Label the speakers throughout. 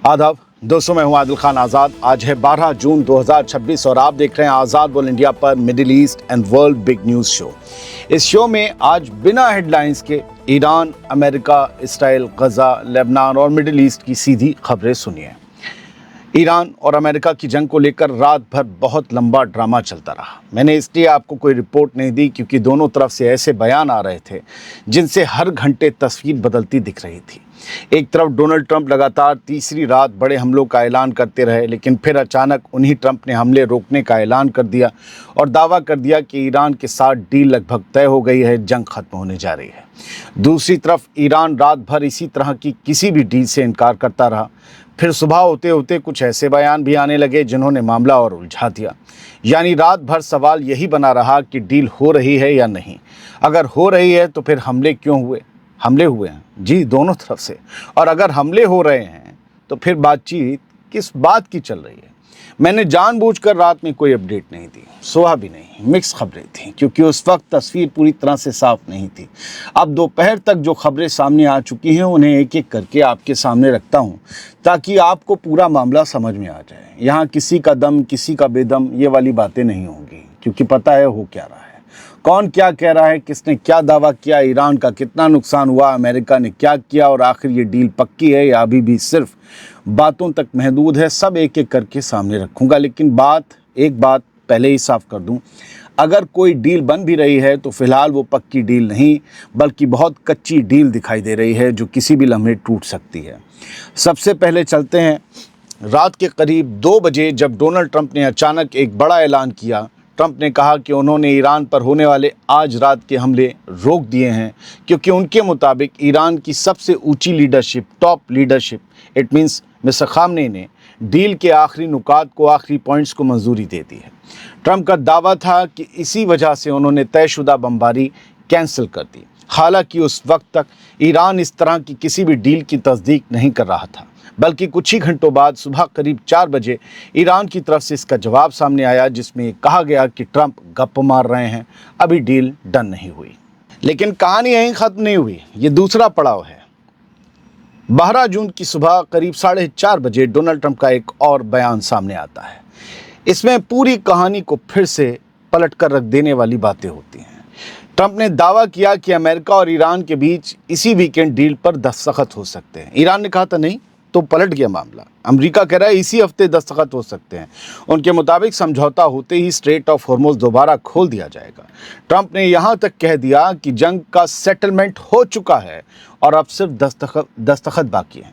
Speaker 1: आदाब दोस्तों, मैं हूं आदिल खान आज़ाद। आज है 12 जून 2026 और आप देख रहे हैं आज़ाद वर्ल्ड इंडिया पर middle east and world big news show. इस शो में आज बिना हेडलाइंस के ईरान, अमेरिका, इसराइल, गजा, लेबनान और मिडिल ईस्ट की सीधी खबरें सुनिए। ईरान और अमेरिका की जंग को लेकर रात भर बहुत लंबा ड्रामा चलता रहा। मैंने इसलिए आपको कोई रिपोर्ट नहीं दी क्योंकि दोनों तरफ से ऐसे बयान आ रहे थे जिनसे हर घंटे तस्वीर बदलती दिख रही थी। एक तरफ डोनाल्ड ट्रंप लगातार तीसरी रात बड़े हमलों का ऐलान करते रहे, लेकिन फिर अचानक उन्हीं ट्रंप ने हमले रोकने का ऐलान कर दिया और दावा कर दिया कि ईरान के साथ डील लगभग तय हो गई है, जंग खत्म होने जा रही है। दूसरी तरफ ईरान रात भर इसी तरह की किसी भी डील से इनकार करता रहा। फिर सुबह होते होते कुछ ऐसे बयान भी आने लगे जिन्होंने मामला और उलझा दिया। यानी रात भर सवाल यही बना रहा कि डील हो रही है या नहीं। अगर हो रही है तो फिर हमले क्यों हुए? हमले हुए हैं जी, दोनों तरफ से। और अगर हमले हो रहे हैं तो फिर बातचीत किस बात की चल रही है? मैंने जानबूझकर रात में कोई अपडेट नहीं दी, सोहा भी नहीं। मिक्स खबरें थीं क्योंकि उस वक्त तस्वीर पूरी तरह से साफ नहीं थी। अब दोपहर तक जो खबरें सामने आ चुकी हैं उन्हें एक एक करके आपके सामने रखता हूं ताकि आपको पूरा मामला समझ में आ जाए। यहाँ किसी का दम किसी का बेदम ये वाली बातें नहीं होंगी क्योंकि पता है हो क्या रहा है, कौन क्या कह रहा है, किसने क्या दावा किया, ईरान का कितना नुकसान हुआ, अमेरिका ने क्या किया और आखिर ये डील पक्की है या अभी भी सिर्फ बातों तक महदूद है। सब एक एक करके सामने रखूंगा। लेकिन एक बात पहले ही साफ कर दूं, अगर कोई डील बन भी रही है तो फिलहाल वो पक्की डील नहीं बल्कि बहुत कच्ची डील दिखाई दे रही है जो किसी भी लम्हे टूट सकती है। सबसे पहले चलते हैं रात के करीब 2 बजे, जब डोनाल्ड ट्रंप ने अचानक एक बड़ा ऐलान किया। ट्रंप ने कहा कि उन्होंने ईरान पर होने वाले आज रात के हमले रोक दिए हैं क्योंकि उनके मुताबिक ईरान की सबसे ऊंची leadership, top leadership, it means mister Khamenei ने डील के आखिरी नुकात को, आखिरी पॉइंट्स को मंजूरी दे दी है। ट्रंप का दावा था कि इसी वजह से उन्होंने तयशुदा बमबारी कैंसिल कर दी। हालांकि उस वक्त तक ईरान इस तरह की किसी भी डील की तस्दीक नहीं कर रहा था, बल्कि कुछ ही घंटों बाद सुबह करीब 4 बजे ईरान की तरफ से इसका जवाब सामने आया जिसमें कहा गया कि ट्रंप गप मार रहे हैं, अभी डील डन नहीं हुई। लेकिन कहानी यहीं ख़त्म नहीं हुई, ये दूसरा पड़ाव है। 12 जून की सुबह करीब 4:30 बजे डोनाल्ड ट्रंप का एक और बयान सामने आता है। इसमें पूरी कहानी को फिर से पलट कर रख देने वाली बातें होती हैं। ट्रंप ने दावा किया कि अमेरिका और ईरान के बीच इसी वीकेंड डील पर दस्तखत हो सकते हैं। ईरान ने कहा था नहीं, तो पलट गया मामला। अमेरिका कह रहा है इसी हफ्ते दस्तखत हो सकते हैं। उनके मुताबिक समझौता होते ही स्ट्रेट ऑफ हॉर्मुज़ दोबारा खोल दिया जाएगा। ट्रंप ने यहाँ तक कह दिया कि जंग का सेटलमेंट हो चुका है और अब सिर्फ दस्तखत बाकी है।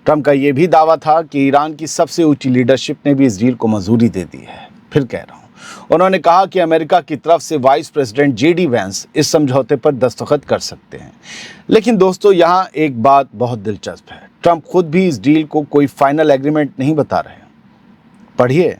Speaker 1: ट्रंप का ये भी दावा था कि ईरान की सबसे ऊंची लीडरशिप ने भी इस डील को मंजूरी दे दी है। फिर कह रहा हूँ, उन्होंने कहा कि अमेरिका की तरफ से वाइस प्रेसिडेंट JD वैंस इस समझौते पर दस्तखत कर सकते हैं। लेकिन दोस्तों, यहाँ एक बात बहुत दिलचस्प है, ट्रंप खुद भी इस डील को कोई फाइनल एग्रीमेंट नहीं बता रहे। पढ़िए,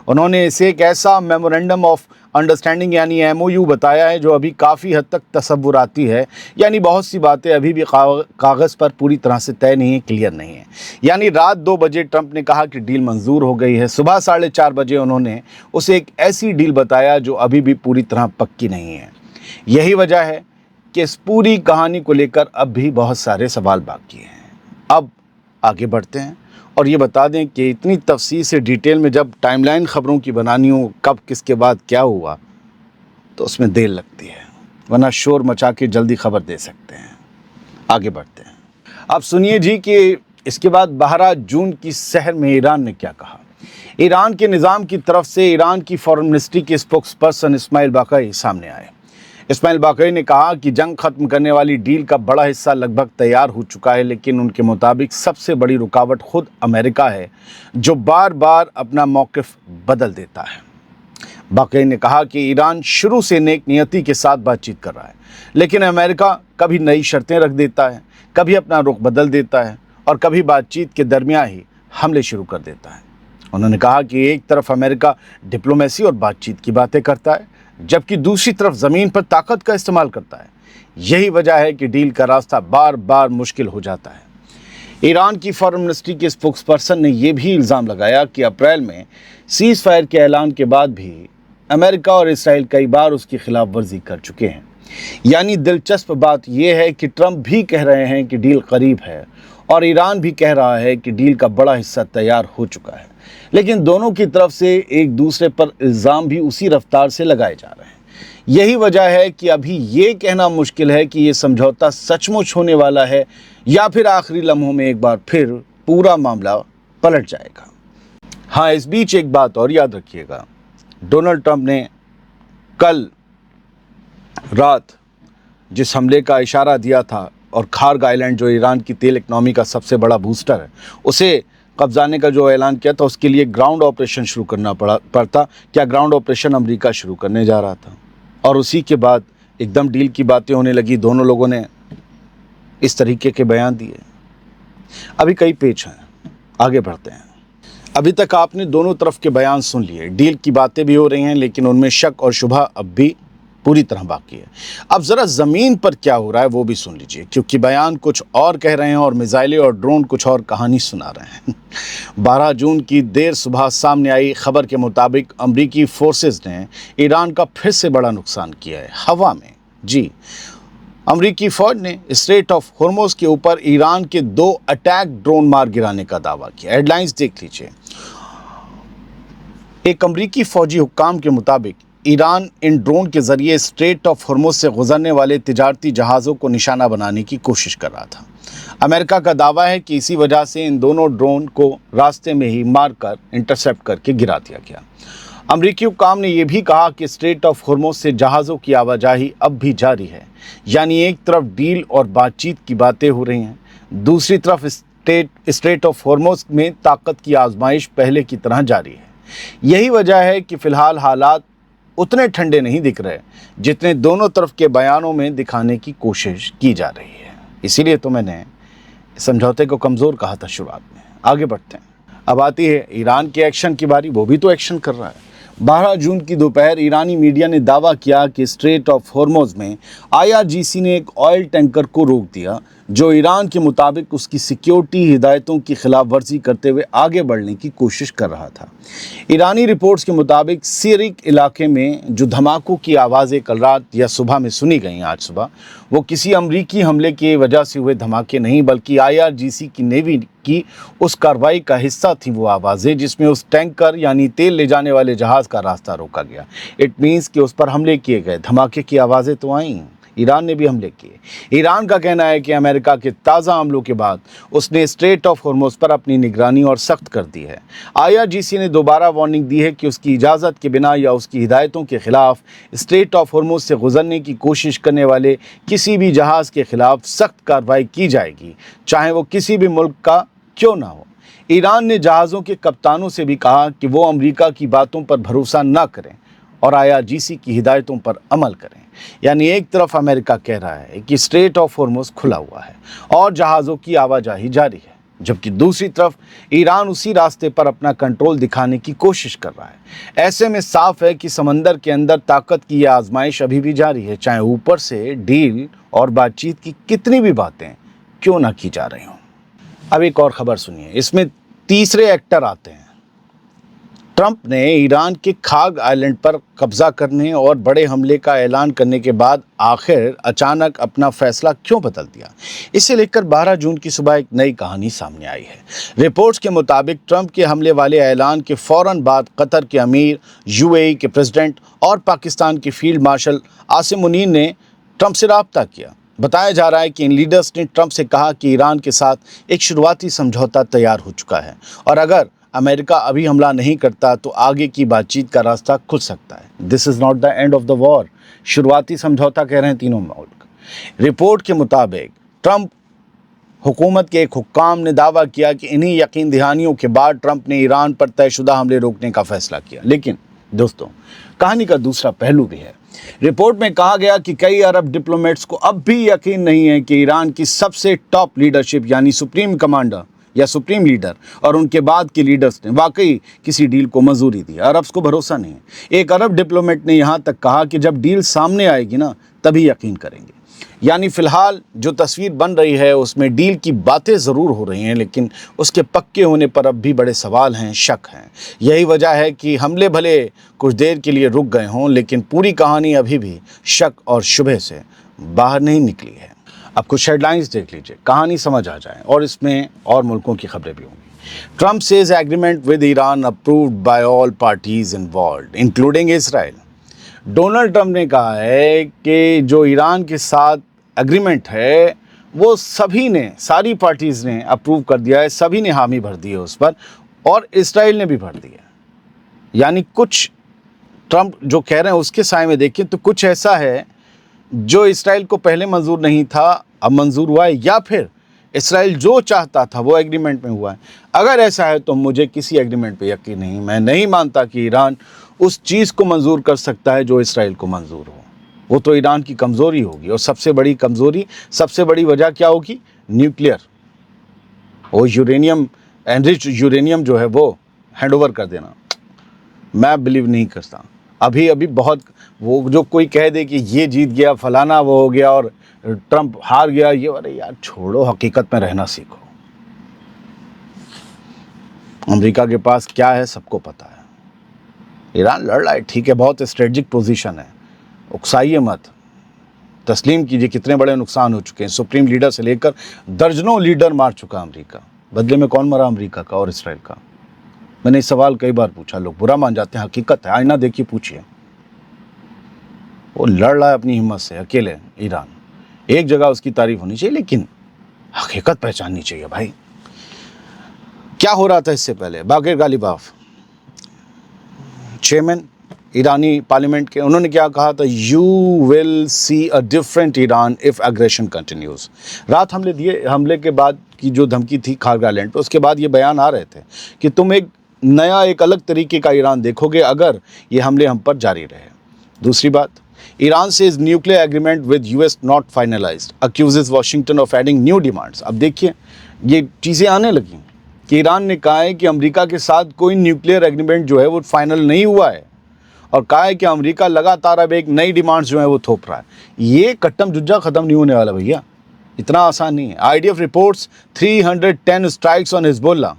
Speaker 1: उन्होंने इसे एक ऐसा मेमोरेंडम ऑफ अंडरस्टैंडिंग यानी MOU बताया है जो अभी काफ़ी हद तक तसव्वुराती है। यानी बहुत सी बातें अभी भी कागज़ पर पूरी तरह से तय नहीं है, क्लियर नहीं है। यानी रात 2 बजे ट्रंप ने कहा कि डील मंजूर हो गई है। सुबह 4:30 बजे उन्होंने उसे एक ऐसी डील बताया जो अभी भी पूरी तरह पक्की नहीं है। यही वजह है कि इस पूरी कहानी को लेकर अब भी बहुत सारे सवाल बाकी हैं। अब आगे बढ़ते हैं और ये बता दें कि इतनी तफसील से डिटेल में जब टाइमलाइन ख़बरों की बनानी हो, कब किसके बाद क्या हुआ, तो उसमें देर लगती है, वरना शोर मचा के जल्दी खबर दे सकते हैं। आगे बढ़ते हैं। अब सुनिए जी कि इसके बाद 12 जून की सहर में ईरान ने क्या कहा। ईरान के निज़ाम की तरफ से ईरान की फॉरेन मिनिस्ट्री के स्पोक्स पर्सन इस्माइल बाक़ई सामने आए। इस्माइल बाक़ई ने कहा कि जंग ख़त्म करने वाली डील का बड़ा हिस्सा लगभग तैयार हो चुका है, लेकिन उनके मुताबिक सबसे बड़ी रुकावट खुद अमेरिका है जो बार बार अपना मौक़िफ़ बदल देता है। बाक़ई ने कहा कि ईरान शुरू से नेक नियति के साथ बातचीत कर रहा है, लेकिन अमेरिका कभी नई शर्तें रख देता है, कभी अपना रुख बदल देता है और कभी बातचीत के दरमियान ही हमले शुरू कर देता है। उन्होंने कहा कि एक तरफ अमेरिका डिप्लोमेसी और बातचीत की बातें करता है, जबकि दूसरी तरफ ज़मीन पर ताकत का इस्तेमाल करता है। यही वजह है कि डील का रास्ता बार बार मुश्किल हो जाता है। ईरान की फॉरेन मिनिस्ट्री के स्पोक्स पर्सन ने यह भी इल्ज़ाम लगाया कि अप्रैल में सीज़ फायर के ऐलान के बाद भी अमेरिका और इसराइल कई बार उसकी खिलाफ वर्जी कर चुके हैं। यानी दिलचस्प बात यह है कि ट्रंप भी कह रहे हैं कि डील करीब है और ईरान भी कह रहा है कि डील का बड़ा हिस्सा तैयार हो चुका है। लेकिन दोनों की तरफ से एक दूसरे पर इल्ज़ाम भी उसी रफ्तार से लगाए जा रहे हैं। यही वजह है कि अभी ये कहना मुश्किल है कि ये समझौता सचमुच होने वाला है या फिर आखिरी लम्हों में एक बार फिर पूरा मामला पलट जाएगा। हाँ, इस बीच एक बात और याद रखिएगा, डोनाल्ड ट्रंप ने कल रात जिस हमले का इशारा दिया था और खार्ग आइलैंड जो ईरान की तेल इकनॉमी का सबसे बड़ा बूस्टर है उसे कब्जाने का जो ऐलान किया था, उसके लिए ग्राउंड ऑपरेशन शुरू करना पड़ता। क्या ग्राउंड ऑपरेशन अमेरिका शुरू करने जा रहा था और उसी के बाद एकदम डील की बातें होने लगी। दोनों लोगों ने इस तरीके के बयान दिए। अभी कई पेच हैं, आगे बढ़ते हैं। अभी तक आपने दोनों तरफ के बयान सुन लिए, डील की बातें भी हो रही हैं लेकिन उनमें शक और शुबह अब भी पूरी तरह बाकी है। अब ज़रा ज़मीन पर क्या हो रहा है वो भी सुन लीजिए, क्योंकि बयान कुछ और कह रहे हैं और मिसाइलें और ड्रोन कुछ और कहानी सुना रहे हैं। 12 जून की देर सुबह सामने आई खबर के मुताबिक अमरीकी फोर्सेस ने ईरान का फिर से बड़ा नुकसान किया है हवा में। जी, अमरीकी फ़ौज ने स्ट्रेट ऑफ होर्मुज़ के ऊपर ईरान के 2 अटैक ड्रोन मार गिराने का दावा किया। हेडलाइंस देख लीजिए। एक अमरीकी फ़ौजी हुक्काम के मुताबिक ईरान इन ड्रोन के ज़रिए स्ट्रेट ऑफ होर्मुज़ से गुजरने वाले तिजारती जहाज़ों को निशाना बनाने की कोशिश कर रहा था। अमेरिका का दावा है कि इसी वजह से इन दोनों ड्रोन को रास्ते में ही मारकर इंटरसेप्ट करके गिरा दिया गया। अमरीकी हुक्काम ने यह भी कहा कि स्ट्रेट ऑफ होर्मुज़ से जहाज़ों की आवाजाही अब भी जारी है, यानी एक तरफ डील और बातचीत की बातें हो रही हैं, दूसरी तरफ स्ट्रेट ऑफ होर्मुज़ में ताकत की आजमाइश पहले की तरह जारी है। यही वजह है कि फ़िलहाल हालात उतने ठंडे नहीं दिख रहे जितने दोनों तरफ के बयानों में दिखाने की कोशिश की जा रही है। इसीलिए तो मैंने समझौते को कमज़ोर कहा था शुरुआत में। आगे बढ़ते हैं। अब आती है ईरान के एक्शन की बारी, वो भी तो एक्शन कर रहा है। 12 जून की दोपहर ईरानी मीडिया ने दावा किया कि स्ट्रेट ऑफ होर्मुज़ में IRGC ने एक ऑयल टैंकर को रोक दिया जो ईरान के मुताबिक उसकी सिक्योरिटी हिदायतों की खिलाफ वर्जी करते हुए आगे बढ़ने की कोशिश कर रहा था। ईरानी रिपोर्ट्स के मुताबिक सिरिक इलाके में जो धमाकों की आवाज़ें कल रात या सुबह में सुनी गई आज सुबह, वो किसी अमरीकी हमले की वजह से हुए धमाके नहीं बल्कि IRGC की नेवी की उस कार्रवाई का हिस्सा थी वो आवाज़ें जिसमें उस टैंकर यानी तेल ले जाने वाले जहाज़ का रास्ता रोका गया। इट मीन्स कि उस पर हमले किए गए, धमाके की आवाज़ें तो आईं, ईरान ने भी हमले किए। ईरान का कहना है कि अमेरिका के ताज़ा हमलों के बाद उसने स्ट्रेट ऑफ होर्मुज़ पर अपनी निगरानी और सख्त कर दी है। IRGC ने दोबारा वार्निंग दी है कि उसकी इजाज़त के बिना या उसकी हिदायतों के खिलाफ स्ट्रेट ऑफ होर्मुज़ से गुजरने की कोशिश करने वाले किसी भी जहाज़ के खिलाफ सख्त कार्रवाई की जाएगी, चाहे वो किसी भी मुल्क का क्यों ना हो। ईरान ने जहाज़ों के कप्तानों से भी कहा कि वो अमेरिका की बातों पर भरोसा न करें और IRGC की हिदायतों पर अमल करें। यानी एक तरफ अमेरिका कह रहा है कि स्ट्रेट ऑफ होर्मुज़ खुला हुआ है और जहाज़ों की आवाजाही जारी है, जबकि दूसरी तरफ ईरान उसी रास्ते पर अपना कंट्रोल दिखाने की कोशिश कर रहा है। ऐसे में साफ है कि समंदर के अंदर ताकत की यह आजमाइश अभी भी जारी है, चाहे ऊपर से डील और बातचीत की कितनी भी बातें क्यों ना की जा रही हों। अब एक और खबर सुनिए, इसमें तीसरे एक्टर आते हैं। ट्रंप ने ईरान के खार्ग आइलैंड पर कब्जा करने और बड़े हमले का ऐलान करने के बाद आखिर अचानक अपना फैसला क्यों बदल दिया, इसे लेकर 12 जून की सुबह एक नई कहानी सामने आई है। रिपोर्ट्स के मुताबिक ट्रंप के हमले वाले ऐलान के फौरन बाद कतर के अमीर, UAE के प्रेसिडेंट और पाकिस्तान के फील्ड मार्शल आसिम मुनीर ने ट्रंप से राब्ता किया। बताया जा रहा है कि इन लीडर्स ने ट्रंप से कहा कि ईरान के साथ एक शुरुआती समझौता तैयार हो चुका है और अगर अमेरिका अभी हमला नहीं करता तो आगे की बातचीत का रास्ता खुल सकता है। This is not the end of the war, शुरुआती समझौता कह रहे हैं तीनों मुल्क। रिपोर्ट के मुताबिक ट्रंप हुकूमत के एक हुक्काम ने दावा किया कि इन्हीं यकीन दहानियों के बाद ट्रंप ने ईरान पर तयशुदा हमले रोकने का फैसला किया। लेकिन दोस्तों, कहानी का दूसरा पहलू भी है। रिपोर्ट में कहा गया कि कई अरब डिप्लोमेट्स को अब भी यकीन नहीं है कि ईरान की सबसे टॉप लीडरशिप यानी सुप्रीम कमांडर या सुप्रीम लीडर और उनके बाद के लीडर्स ने वाकई किसी डील को मंजूरी दी। अरब्स को भरोसा नहीं है। एक अरब डिप्लोमेट ने यहाँ तक कहा कि जब डील सामने आएगी ना तभी यकीन करेंगे। यानी फ़िलहाल जो तस्वीर बन रही है उसमें डील की बातें ज़रूर हो रही हैं लेकिन उसके पक्के होने पर अब भी बड़े सवाल हैं, शक हैं। यही वजह है कि हमले भले कुछ देर के लिए रुक गए हों लेकिन पूरी कहानी अभी भी शक और शुबह से बाहर नहीं निकली है। اب کچھ ہیڈ لائنز دیکھ لیجئے, کہانی سمجھ آ جائے, اور اس میں اور ملکوں کی خبریں بھی ہوں گی. Trump says agreement with Iran approved by all parties involved, including Israel. Donald Trump نے کہا ہے کہ جو ایران کے ساتھ اگریمنٹ ہے وہ سبھی نے, ساری پارٹیز نے اپروو کر دیا ہے, سبھی نے حامی بھر دی ہے اس پر, اور اسرائیل نے بھی بھر دی ہے. یعنی کچھ ٹرمپ جو کہہ رہے ہیں اس کے سائے میں دیکھیں تو کچھ ایسا ہے جو اسرائیل کو پہلے منظور نہیں تھا اب منظور ہوا ہے, یا پھر اسرائیل جو چاہتا تھا وہ ایگریمنٹ میں ہوا ہے. اگر ایسا ہے تو مجھے کسی ایگریمنٹ پہ یقین نہیں. میں نہیں مانتا کہ ایران اس چیز کو منظور کر سکتا ہے جو اسرائیل کو منظور ہو. وہ تو ایران کی کمزوری ہوگی, اور سب سے بڑی کمزوری, سب سے بڑی وجہ کیا ہوگی؟ نیوکلیئر. وہ یورینیم, انرچ یورینیم جو ہے وہ ہینڈ اوور کر دینا. میں بلیو نہیں کرتا. ابھی بہت, وہ جو کوئی کہہ دے کہ یہ جیت گیا, فلانا وہ ہو گیا اور ٹرمپ ہار گیا, یہ ارے یار چھوڑو, حقیقت میں رہنا سیکھو. امریکہ کے پاس کیا ہے سب کو پتا ہے. ایران لڑ رہا ہے, ٹھیک ہے, بہت اسٹریٹجک پوزیشن ہے, اکسائیے مت, تسلیم کیجئے کتنے بڑے نقصان ہو چکے ہیں. سپریم لیڈر سے لے کر درجنوں لیڈر مار چکا امریکہ. بدلے میں کون مرا؟ امریکہ کا اور اسرائیل کا. میں نے اس سوال کئی بار پوچھا, لوگ برا مان جاتے ہیں, حقیقت ہے. آئینہ دیکھیے, پوچھئے. وہ لڑ رہا ہے اپنی ہمت سے اکیلے. ایران ایک جگہ اس کی تعریف ہونی چاہیے, لیکن حقیقت پہچاننی چاہیے بھائی. کیا ہو رہا تھا اس سے پہلے؟ باقر غالیباف چیئرمین ایرانی پارلیمنٹ کے, انہوں نے کیا کہا تھا؟ You will see a different Iran of aggression continues. رات حملے کے بعد کی جو دھمکی تھی کھارگا لینڈ پہ, اس کے بعد یہ بیان آ رہے تھے کہ تم ایک نیا, ایک الگ طریقے کا ایران دیکھو گے اگر یہ حملے ہم پر جاری رہے. دوسری بات, Iran says nuclear agreement with US not finalized, accuses Washington of adding new demands. اب دیکھیے یہ چیزیں آنے لگیں کہ ایران نے کہا ہے کہ امریکہ کے ساتھ کوئی نیوکلیئر ایگریمنٹ جو ہے وہ فائنل نہیں ہوا ہے, اور کہا ہے کہ امریکہ لگاتار اب ایک نئی ڈیمانڈز جو ہیں وہ تھوپ رہا ہے. یہ کٹم ججا ختم نہیں ہونے والا بھیا, اتنا آسان نہیں ہے. IDF reports 310 strikes on Hezbollah,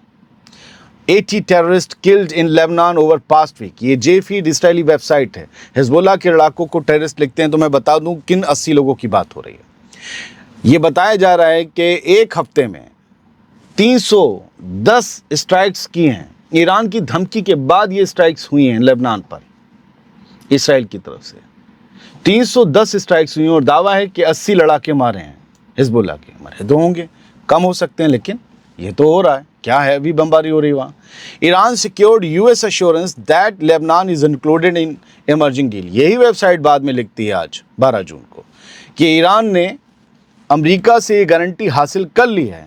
Speaker 1: 80 terrorists killed in Lebanon over past week. یہ جے فیڈ اسرائیلی ویب سائٹ ہے. حزب اللہ کے لڑاکوں کو ٹیررسٹ لکھتے ہیں, تو میں بتا دوں کن 80 لوگوں کی بات ہو رہی ہے. یہ بتایا جا رہا ہے کہ ایک ہفتے میں 310 اسٹرائکس کی ہیں. ایران کی دھمکی کے بعد یہ اسٹرائکس ہوئی ہیں لبنان پر اسرائیل کی طرف سے. 310 اسٹرائکس ہوئی ہیں, اور دعویٰ ہے کہ 80 لڑاکے مارے ہیں حزب اللہ کے. مرے تو ہوں گے, کم ہو سکتے ہیں, لیکن یہ تو ہو رہا ہے. کیا ہے, ابھی بمباری ہو رہی وہاں. Iran secured US assurance that Lebanon is included in emerging deal. یہی ویب سائٹ بعد میں لکھتی ہے آج 12 جون کو کہ ایران نے امریکہ سے یہ گارنٹی حاصل کر لی ہے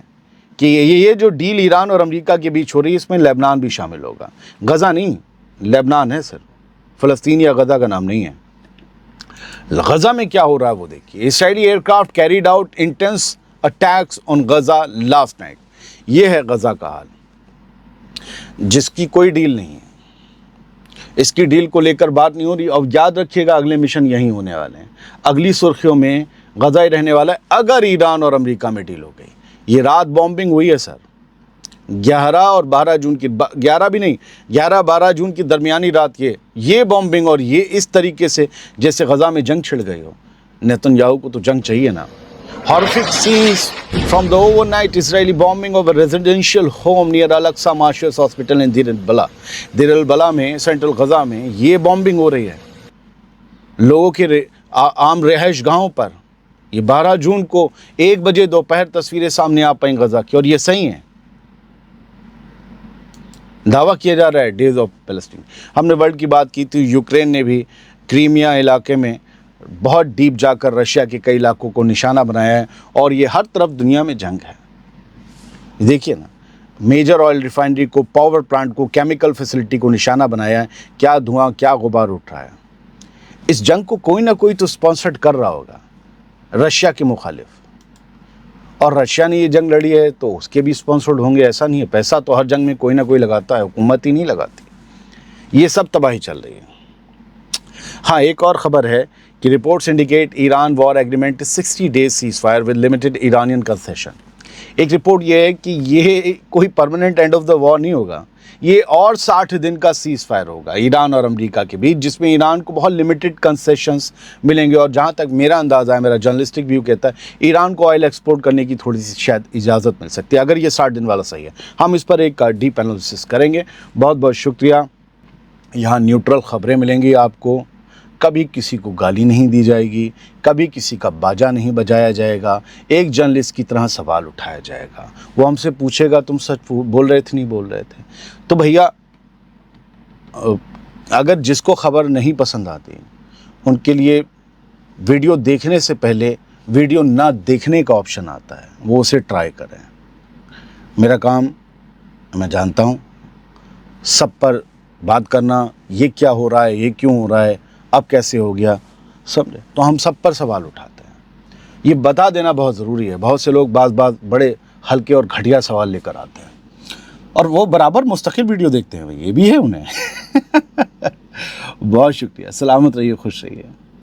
Speaker 1: کہ یہ جو ڈیل ایران اور امریکہ کے بیچ ہو رہی ہے اس میں لیبنان بھی شامل ہوگا. غزہ نہیں, لیبنان ہے صرف, فلسطین یا غزہ کا نام نہیں ہے. غزہ میں کیا ہو رہا ہے وہ دیکھیے. اسرائیلی aircraft carried out intense attacks آن غزہ لاسٹ نائٹ. یہ ہے غزہ کا حال, جس کی کوئی ڈیل نہیں ہے. اس کی ڈیل کو لے کر بات نہیں ہو رہی. اور یاد رکھیے گا اگلے مشن یہی ہونے والے ہیں. اگلی سرخیوں میں غزہ ہی رہنے والا ہے اگر ایران اور امریکہ میں ڈیل ہو گئی. یہ رات بومبنگ ہوئی ہے سر, 11 اور 12 جون کی, 11 بھی نہیں, 11-12 جون کی درمیانی رات یہ بومبنگ, اور یہ اس طریقے سے جیسے غزہ میں جنگ چھڑ گئی ہو. نیتن یاہو کو تو جنگ چاہیے نا. Horrific scenes from the overnight Israeli bombing of a residential home near Al-Aqsa Martyrs Hospital in Deir al-Balah. Deir al-Balah میں سینٹرل غزہ میں یہ بومبنگ ہو رہی ہے لوگوں کے عام رہائش گاہوں پر. یہ 12 جون کو 1 بجے دوپہر تصویریں سامنے آ پائیں غزہ کی, اور یہ صحیح ہیں. دعویٰ کیا جا رہا ہے ڈیز آف پیلسٹین. ہم نے ورلڈ کی بات کی تھی, یوکرین نے بھی کریمیا علاقے میں بہت ڈیپ جا کر رشیا کے کئی علاقوں کو نشانہ بنایا ہے, اور یہ ہر طرف دنیا میں جنگ ہے. دیکھیے نا, میجر آئل ریفائنری کو, پاور پلانٹ کو, کیمیکل فیسلٹی کو نشانہ بنایا ہے. کیا دھواں, کیا غبار اٹھ رہا ہے. اس جنگ کو کوئی نہ کوئی تو اسپانسرڈ کر رہا ہوگا, رشیا کے مخالف. اور رشیا نے یہ جنگ لڑی ہے تو اس کے بھی اسپانسرڈ ہوں گے, ایسا نہیں ہے. پیسہ تو ہر جنگ میں کوئی نہ کوئی لگاتا ہے, حکومت ہی نہیں لگاتی. یہ سب تباہی چل رہی ہے. ہاں, ایک اور خبر ہے کہ reports indicate Iran war agreement is 60 days ceasefire with limited Iranian concession. एक रिपोर्ट ये है कि ये कोई permanent end of the war नहीं होगा, ये और 60 दिन का सीज फायर होगा ईरान और अमेरिका के बीच, जिसमें ईरान को बहुत लिमिटेड कंसेशंस मिलेंगे। और जहाँ तक मेरा अंदाज़ा है, मेरा जर्नलिस्टिक व्यू कहता है, ईरान को ऑयल एक्सपोर्ट करने की थोड़ी सी शायद इजाज़त मिल सकती है, अगर ये 60 दिन वाला सही है। हम इस पर एक डीप एनालिसिस करेंगे। बहुत बहुत शुक्रिया। यहाँ न्यूट्रल ख़बरें मिलेंगी आपको, कभी किसी को गाली नहीं दी जाएगी, कभी किसी का बाजा नहीं बजाया जाएगा, एक जर्नलिस्ट की तरह सवाल उठाया जाएगा। वो हमसे पूछेगा तुम सच बोल रहे थे नहीं बोल रहे थे, तो भैया अगर जिसको खबर नहीं पसंद आती उनके लिए वीडियो देखने से पहले वीडियो ना देखने का ऑप्शन आता है, वो उसे ट्राई करें। मेरा काम मैं जानता हूँ, सब पर बात करना, ये क्या हो रहा है, ये क्यों हो रहा है, अब कैसे हो गया, समझे, तो हम सब पर सवाल उठाते हैं। ये बता देना बहुत ज़रूरी है। बहुत से लोग बात बड़े हल्के और घटिया सवाल लेकर आते हैं और वो बराबर मुस्तकिल वीडियो देखते हैं, ये भी है उन्हें। बहुत शुक्रिया। सलामत रहिए, खुश रहिए।